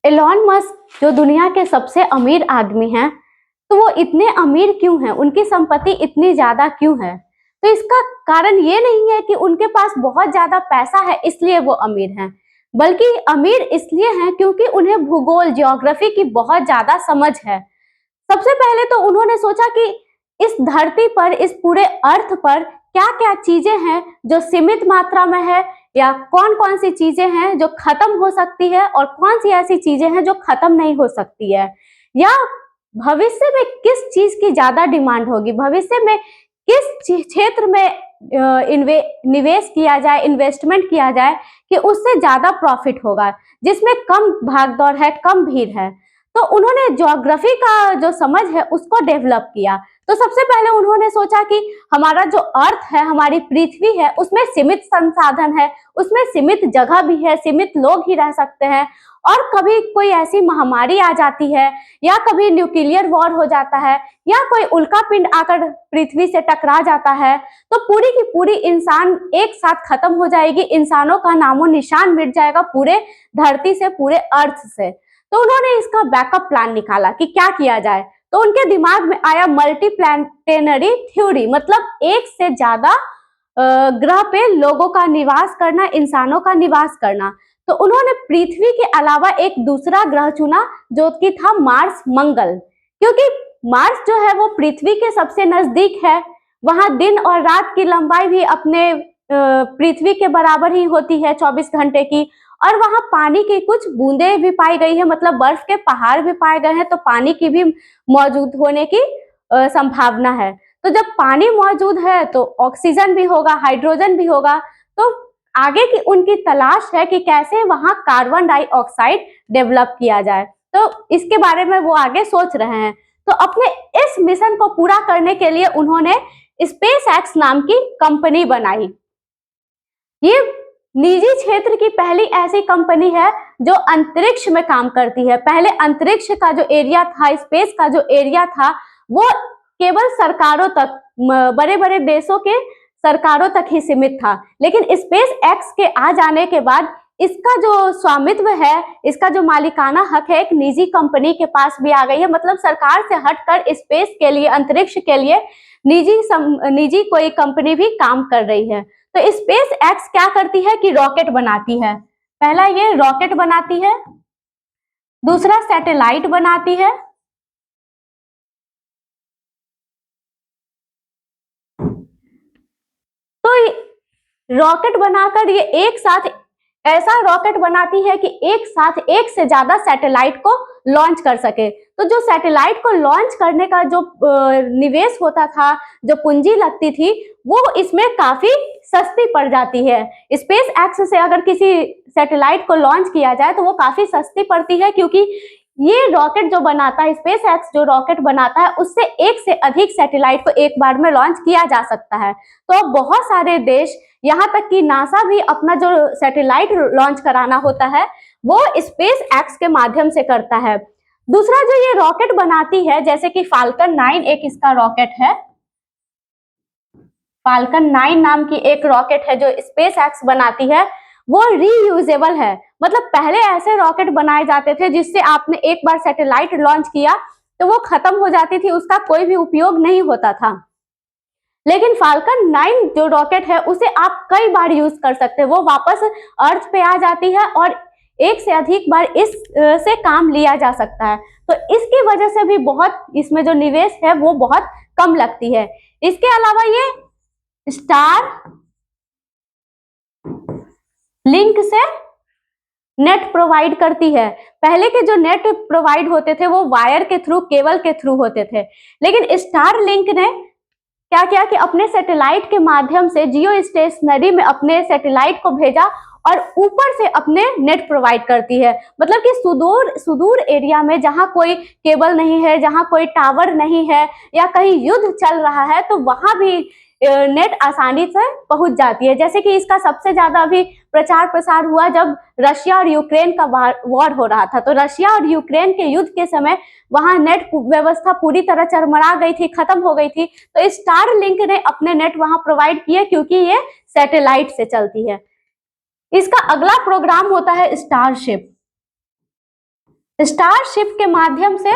Elon Musk जो दुनिया के सबसे अमीर आदमी हैं, तो वो इतने अमीर क्यों हैं? उनकी संपत्ति इतनी ज्यादा क्यों है? तो इसका कारण ये नहीं है कि उनके पास बहुत ज्यादा पैसा है इसलिए वो अमीर हैं, बल्कि अमीर इसलिए हैं क्योंकि उन्हें भूगोल, ज्योग्राफी की बहुत ज्यादा समझ है। सबसे पहले तो उन्होंने सोचा कि इस धरती पर, इस पूरे अर्थ पर क्या-क्या चीजें हैं जो सीमित मात्रा में है, या कौन-कौन सी चीजें हैं जो खत्म हो सकती है और कौन सी ऐसी चीजें हैं जो खत्म नहीं हो सकती है, या भविष्य में किस चीज की ज्यादा डिमांड होगी, भविष्य में किस क्षेत्र में निवेश किया जाए, इन्वेस्टमेंट किया जाए कि उससे ज्यादा प्रॉफिट होगा, जिसमें कम भागदौड़ है, कम भीड़ है। तो उन्होंने ज्योग्राफी का जो समझ है उसको डेवलप किया। तो सबसे पहले उन्होंने सोचा कि हमारा जो अर्थ है, हमारी पृथ्वी है, उसमें सीमित संसाधन है, उसमें सीमित जगह भी है, सीमित लोग ही रह सकते हैं, और कभी कोई ऐसी महामारी आ जाती है, या कभी न्यूक्लियर वॉर हो जाता है, या कोई उल्का पिंड आकर पृथ्वी से टकरा जाता है, तो पूरी की पूरी इंसान एक साथ खत्म हो जाएगी, इंसानों का नामो निशान मिट जाएगा पूरे धरती से, पूरे अर्थ से। तो उन्होंने इसका बैकअप प्लान निकाला कि क्या किया जाए। तो उनके दिमाग में आया मल्टी प्लैनेटरी थ्योरी, मतलब एक से ज्यादा ग्रह पे लोगों का निवास करना, इंसानों का निवास करना। तो उन्होंने पृथ्वी के अलावा एक दूसरा ग्रह चुना जो कि था मार्स, मंगल, क्योंकि मार्स जो है वो पृथ्वी के सबसे नजदीक है। वहां दिन और रात की लंबाई भी अपने पृथ्वी के बराबर ही होती है, 24 घंटे की, और वहां पानी की कुछ बूंदें भी पाई गई है, मतलब बर्फ के पहाड़ भी पाए गए हैं, तो पानी की भी मौजूद होने की संभावना है। तो जब पानी मौजूद है तो ऑक्सीजन भी होगा, हाइड्रोजन भी होगा। तो आगे की उनकी तलाश है कि कैसे वहां कार्बन डाइऑक्साइड डेवलप किया जाए, तो इसके बारे में वो आगे सोच रहे हैं। तो अपने इस मिशन को पूरा करने के लिए उन्होंने स्पेस एक्स नाम की कंपनी बनाई। ये निजी क्षेत्र की पहली ऐसी कंपनी है जो अंतरिक्ष में काम करती है। पहले अंतरिक्ष का जो एरिया था, स्पेस का जो एरिया था, वो केवल सरकारों तक, बड़े बड़े देशों के सरकारों तक ही सीमित था। लेकिन स्पेस एक्स के आ जाने के बाद इसका जो स्वामित्व है, इसका जो मालिकाना हक है, एक निजी कंपनी के पास भी आ गई है। मतलब सरकार से हटकर स्पेस के लिए, अंतरिक्ष के लिए निजी कोई कंपनी भी काम कर रही है। तो स्पेस एक्स क्या करती है कि रॉकेट बनाती है। पहला ये रॉकेट बनाती है, दूसरा सैटेलाइट बनाती है, तो रॉकेट बनाकर ये एक साथ ऐसा रॉकेट बनाती है कि एक साथ एक से ज्यादा सैटेलाइट को लॉन्च कर सके। तो जो सैटेलाइट को लॉन्च करने का जो निवेश होता था, जो पूंजी लगती थी, वो इसमें काफी सस्ती पड़ जाती है। स्पेस एक्स से अगर किसी सैटेलाइट को लॉन्च किया जाए तो वो काफी सस्ती पड़ती है, क्योंकि ये रॉकेट जो बनाता है, स्पेस एक्स जो रॉकेट बनाता है, उससे एक से अधिक सैटेलाइट को एक बार में लॉन्च किया जा सकता है। तो अब बहुत सारे देश, यहाँ तक कि नासा भी अपना जो सैटेलाइट लॉन्च कराना होता है वो स्पेस एक्स के माध्यम से करता है। दूसरा जो ये रॉकेट बनाती है, जैसे कि फाल्कन 9 एक इसका रॉकेट है, फाल्कन 9 नाम की एक रॉकेट है जो स्पेस एक्स बनाती है, वो रीयूजेबल है। मतलब पहले ऐसे रॉकेट बनाए जाते थे जिससे आपने एक बार सैटेलाइट लॉन्च किया तो वो खत्म हो जाती थी, उसका कोई भी उपयोग नहीं होता था। लेकिन फाल्कन 9 जो रॉकेट है उसे आप कई बार यूज कर सकते हैं, वो वापस अर्थ पे आ जाती है और एक से अधिक बार इस से काम लिया जा सकता है। तो इसकी वजह से भी बहुत इसमें जो निवेश है वो बहुत कम लगती है। इसके अलावा ये स्टार लिंक से नेट प्रोवाइड करती है। पहले के जो नेट प्रोवाइड होते थे वो वायर के थ्रू, केबल के थ्रू होते थे, लेकिन स्टार लिंक ने क्या किया कि अपने सैटेलाइट के माध्यम से जियो स्टेशनरी में अपने सैटेलाइट को भेजा और ऊपर से अपने नेट प्रोवाइड करती है। मतलब कि सुदूर सुदूर एरिया में जहां कोई केबल नहीं है, जहां कोई टावर नहीं है, या कहीं युद्ध चल रहा है, तो वहां भी नेट आसानी से पहुंच जाती है। जैसे कि इसका सबसे ज्यादा अभी प्रचार प्रसार हुआ जब रशिया और यूक्रेन का वॉर हो रहा था। तो रशिया और यूक्रेन के युद्ध के समय वहां नेट व्यवस्था पूरी तरह चरमरा गई थी, खत्म हो गई थी। तो स्टार लिंक ने अपने नेट वहां प्रोवाइड किए, क्योंकि ये सैटेलाइट से चलती है। इसका अगला प्रोग्राम होता है स्टारशिप। स्टारशिप के माध्यम से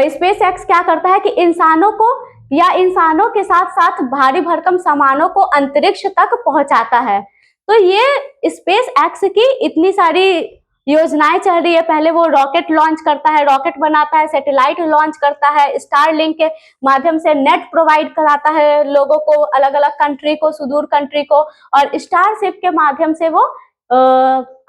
स्पेस एक्स क्या करता है कि इंसानों को या इंसानों के साथ साथ भारी भरकम सामानों को अंतरिक्ष तक पहुंचाता है। तो ये स्पेस एक्स की इतनी सारी योजनाएं चल रही है। पहले वो रॉकेट लॉन्च करता है, रॉकेट बनाता है, सैटेलाइट लॉन्च करता है, स्टारलिंक के माध्यम से नेट प्रोवाइड कराता है लोगों को, अलग अलग कंट्री को, सुदूर कंट्री को, और स्टारशिप के माध्यम से वो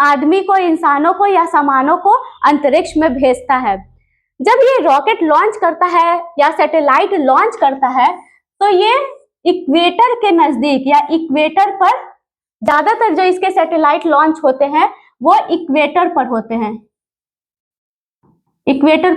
आदमी को, इंसानों को या सामानों को अंतरिक्ष में भेजता है। जब ये रॉकेट लॉन्च करता है या सैटेलाइट लॉन्च करता है तो ये इक्वेटर के नजदीक या इक्वेटर पर, ज्यादातर जो इसके सैटेलाइट लॉन्च होते हैं वो इक्वेटर पर होते हैं। इक्वेटर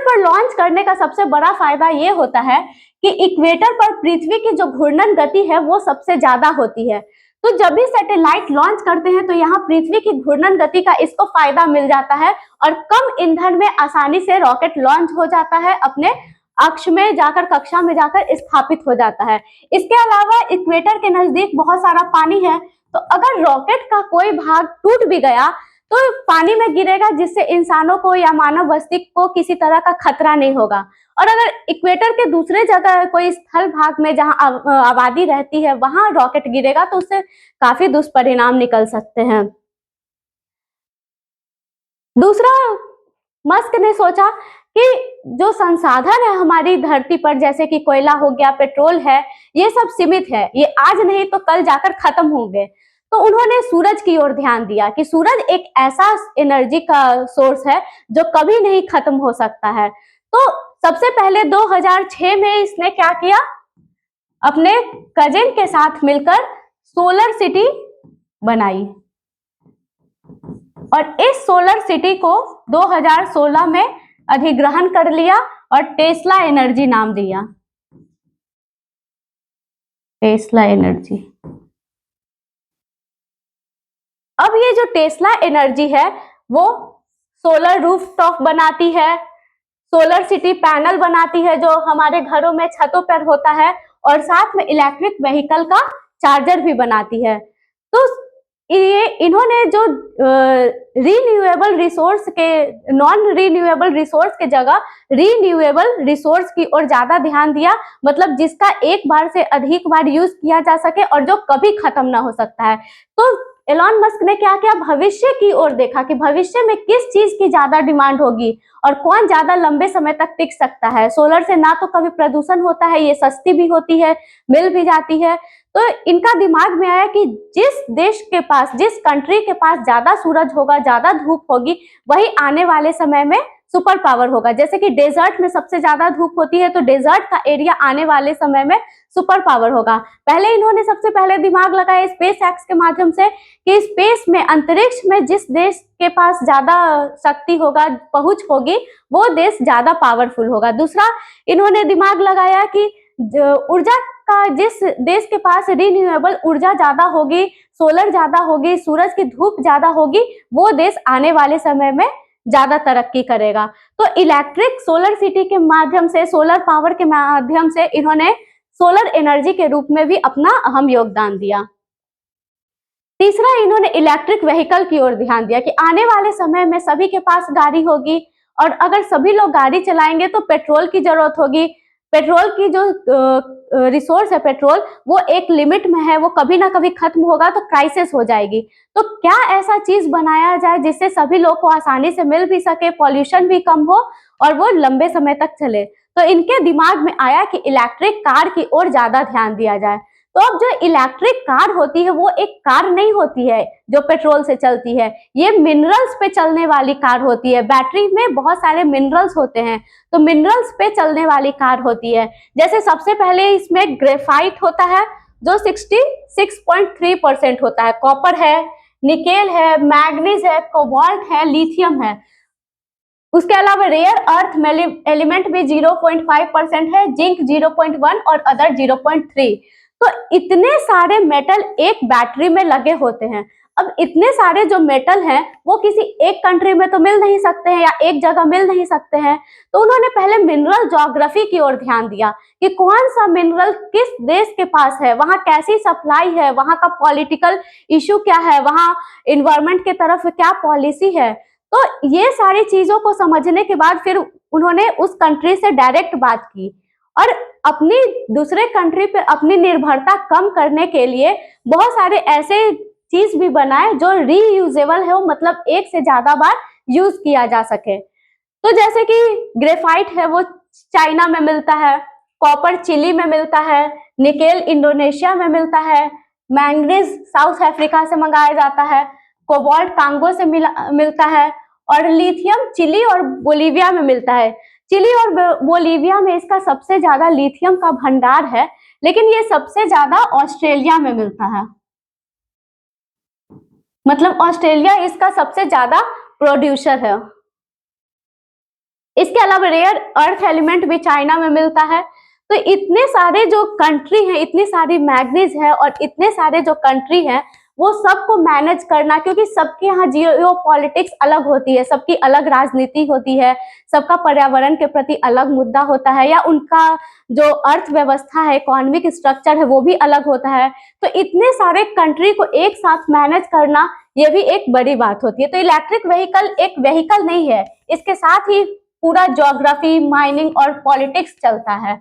पर लॉन्च करने का सबसे बड़ा फायदा ये होता है कि इक्वेटर पर पृथ्वी की जो घूर्णन गति है वो सबसे ज्यादा होती है। तो जब भी सैटेलाइट लॉन्च करते हैं तो यहाँ पृथ्वी की घूर्णन गति का इसको फायदा मिल जाता है और कम ईंधन में आसानी से रॉकेट लॉन्च हो जाता है, अपने अक्ष में जाकर, कक्षा में जाकर स्थापित हो जाता है। इसके अलावा इक्वेटर के नजदीक बहुत सारा पानी है, तो अगर रॉकेट का कोई भाग टूट भी गया तो पानी में गिरेगा, जिससे इंसानों को या मानव बस्ती को किसी तरह का खतरा नहीं होगा। और अगर इक्वेटर के दूसरे जगह कोई स्थल भाग में जहां आबादी रहती है वहां रॉकेट गिरेगा तो उससे काफी दुष्परिणाम निकल सकते हैं। दूसरा, मस्क ने सोचा कि जो संसाधन है हमारी धरती पर, जैसे कि कोयला हो गया, पेट्रोल है, ये सब सीमित है, ये आज नहीं तो कल जाकर खत्म होंगे। तो उन्होंने सूरज की ओर ध्यान दिया कि सूरज एक ऐसा एनर्जी का सोर्स है जो कभी नहीं खत्म हो सकता है। तो सबसे पहले 2006 में इसने क्या किया, अपने कजिन के साथ मिलकर सोलर सिटी बनाई और इस सोलर सिटी को 2016 में अधिग्रहण कर लिया और टेस्ला एनर्जी नाम दिया। Tesla energy. अब ये जो टेस्ला एनर्जी है वो सोलर रूफटॉप बनाती है, सोलर सिटी पैनल बनाती है जो हमारे घरों में छतों पर होता है, और साथ में इलेक्ट्रिक व्हीकल का चार्जर भी बनाती है। तो ये इन्होंने जो रीन्यूएबल रिसोर्स के, नॉन रीन्यूएबल रिसोर्स के जगह रीन्यूएबल रिसोर्स की ओर ज्यादा ध्यान दिया, मतलब जिसका एक बार से अधिक बार यूज किया जा सके और जो कभी खत्म ना हो सकता है। तो एलॉन मस्क ने क्या किया, भविष्य की ओर देखा कि भविष्य में किस चीज की ज्यादा डिमांड होगी और कौन ज्यादा लंबे समय तक टिक सकता है। सोलर से ना तो कभी प्रदूषण होता है, ये सस्ती भी होती है, मिल भी जाती है। तो इनका दिमाग में आया कि जिस देश के पास, जिस कंट्री के पास ज्यादा सूरज होगा, ज्यादा धूप होगी, वही आने वाले समय में सुपर पावर होगा। जैसे कि डेजर्ट में सबसे ज्यादा धूप होती है तो डेजर्ट का एरिया आने वाले समय में सुपर पावर होगा। पहले इन्होंने सबसे पहले दिमाग लगाया स्पेस एक्स के माध्यम से कि स्पेस में, अंतरिक्ष में जिस देश के पास ज्यादा शक्ति होगा, पहुंच होगी, वो देश ज्यादा पावरफुल होगा। दूसरा, इन्होंने दिमाग लगाया कि ऊर्जा का, जिस देश के पास रिन्यूएबल ऊर्जा ज्यादा होगी, सोलर ज्यादा होगी, सूरज की धूप ज्यादा होगी, वो देश आने वाले समय में ज्यादा तरक्की करेगा। तो इलेक्ट्रिक सोलर सिटी के माध्यम से, सोलर पावर के माध्यम से इन्होंने सोलर एनर्जी के रूप में भी अपना अहम योगदान दिया। तीसरा, इन्होंने इलेक्ट्रिक व्हीकल की ओर ध्यान दिया कि आने वाले समय में सभी के पास गाड़ी होगी और अगर सभी लोग गाड़ी चलाएंगे तो पेट्रोल की जरूरत होगी। पेट्रोल की जो रिसोर्स है पेट्रोल, वो एक लिमिट में है, वो कभी ना कभी खत्म होगा तो क्राइसिस हो जाएगी। तो क्या ऐसा चीज बनाया जाए जिससे सभी लोग को आसानी से मिल भी सके, पॉल्यूशन भी कम हो और वो लंबे समय तक चले। तो इनके दिमाग में आया कि इलेक्ट्रिक कार की ओर ज्यादा ध्यान दिया जाए। तो अब जो इलेक्ट्रिक कार होती है वो एक कार नहीं होती है जो पेट्रोल से चलती है, ये मिनरल्स पे चलने वाली कार होती है। बैटरी में बहुत सारे मिनरल्स होते हैं, तो मिनरल्स पे चलने वाली कार होती है। जैसे सबसे पहले इसमें ग्रेफाइट होता है जो 66.3% होता है, कॉपर है, निकेल है, मैग्नीज है, कोबाल्ट है, लिथियम है। उसके अलावा रेयर अर्थ एलिमेंट भी 0.5% है, जिंक 0.1 और अदर 0.3। तो इतने सारे मेटल एक बैटरी में लगे होते हैं। अब इतने सारे जो मेटल हैं वो किसी एक कंट्री में तो मिल नहीं सकते हैं या एक जगह मिल नहीं सकते हैं, तो उन्होंने पहले मिनरल ज्योग्राफी की ओर ध्यान दिया कि कौन सा मिनरल किस देश के पास है, वहां कैसी सप्लाई है, वहां का पॉलिटिकल इशू क्या है, वहां इन्वायरमेंट की तरफ क्या पॉलिसी है। तो ये सारी चीजों को समझने के बाद फिर उन्होंने उस कंट्री से डायरेक्ट बात की और अपनी दूसरे कंट्री पे अपनी निर्भरता कम करने के लिए बहुत सारे ऐसे चीज भी बनाए जो रीयूजेबल है, वो मतलब एक से ज्यादा बार यूज किया जा सके। तो जैसे कि ग्रेफाइट है वो चाइना में मिलता है, कॉपर चिली में मिलता है, निकेल इंडोनेशिया में मिलता है, मैंगनीज साउथ अफ्रीका से मंगाया जाता है, कोबाल्ट कांगो से मिलता है और लिथियम चिली और बोलीविया में मिलता है। चिली और बोलीविया में इसका सबसे ज्यादा लिथियम का भंडार है, लेकिन ये सबसे ज्यादा ऑस्ट्रेलिया में मिलता है, मतलब ऑस्ट्रेलिया इसका सबसे ज्यादा प्रोड्यूसर है। इसके अलावा रेयर अर्थ एलिमेंट भी चाइना में मिलता है। तो इतने सारे जो कंट्री हैं, इतनी सारी मैग्नीज है और इतने सारे जो कंट्री हैं वो सबको मैनेज करना, क्योंकि सबके यहाँ जियो पॉलिटिक्स अलग होती है, सबकी अलग राजनीति होती है, सबका पर्यावरण के प्रति अलग मुद्दा होता है, या उनका जो अर्थव्यवस्था है, इकोनॉमिक स्ट्रक्चर है, वो भी अलग होता है। तो इतने सारे कंट्री को एक साथ मैनेज करना ये भी एक बड़ी बात होती है। तो इलेक्ट्रिक व्हीकल एक व्हीकल नहीं है, इसके साथ ही पूरा ज्योग्राफी, माइनिंग और पॉलिटिक्स चलता है।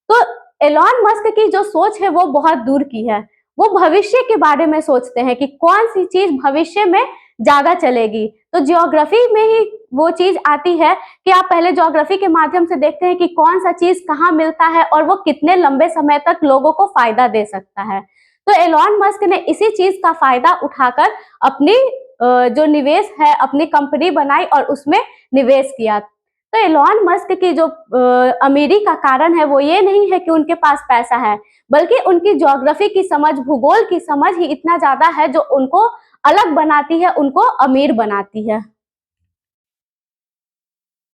तो एलॉन मस्क की जो सोच है वो बहुत दूर की है, वो भविष्य के बारे में सोचते हैं कि कौन सी चीज भविष्य में ज्यादा चलेगी। तो ज्योग्राफी में ही वो चीज आती है कि आप पहले ज्योग्राफी के माध्यम से देखते हैं कि कौन सा चीज कहाँ मिलता है और वो कितने लंबे समय तक लोगों को फायदा दे सकता है। तो एलॉन मस्क ने इसी चीज का फायदा उठाकर अपनी जो निवेश है, अपनी कंपनी बनाई और उसमें निवेश किया। तो एलॉन मस्क की जो अमीरी का कारण है वो ये नहीं है कि उनके पास पैसा है, बल्कि उनकी ज्योग्राफी की समझ, भूगोल की समझ ही इतना ज्यादा है जो उनको अलग बनाती है, उनको अमीर बनाती है।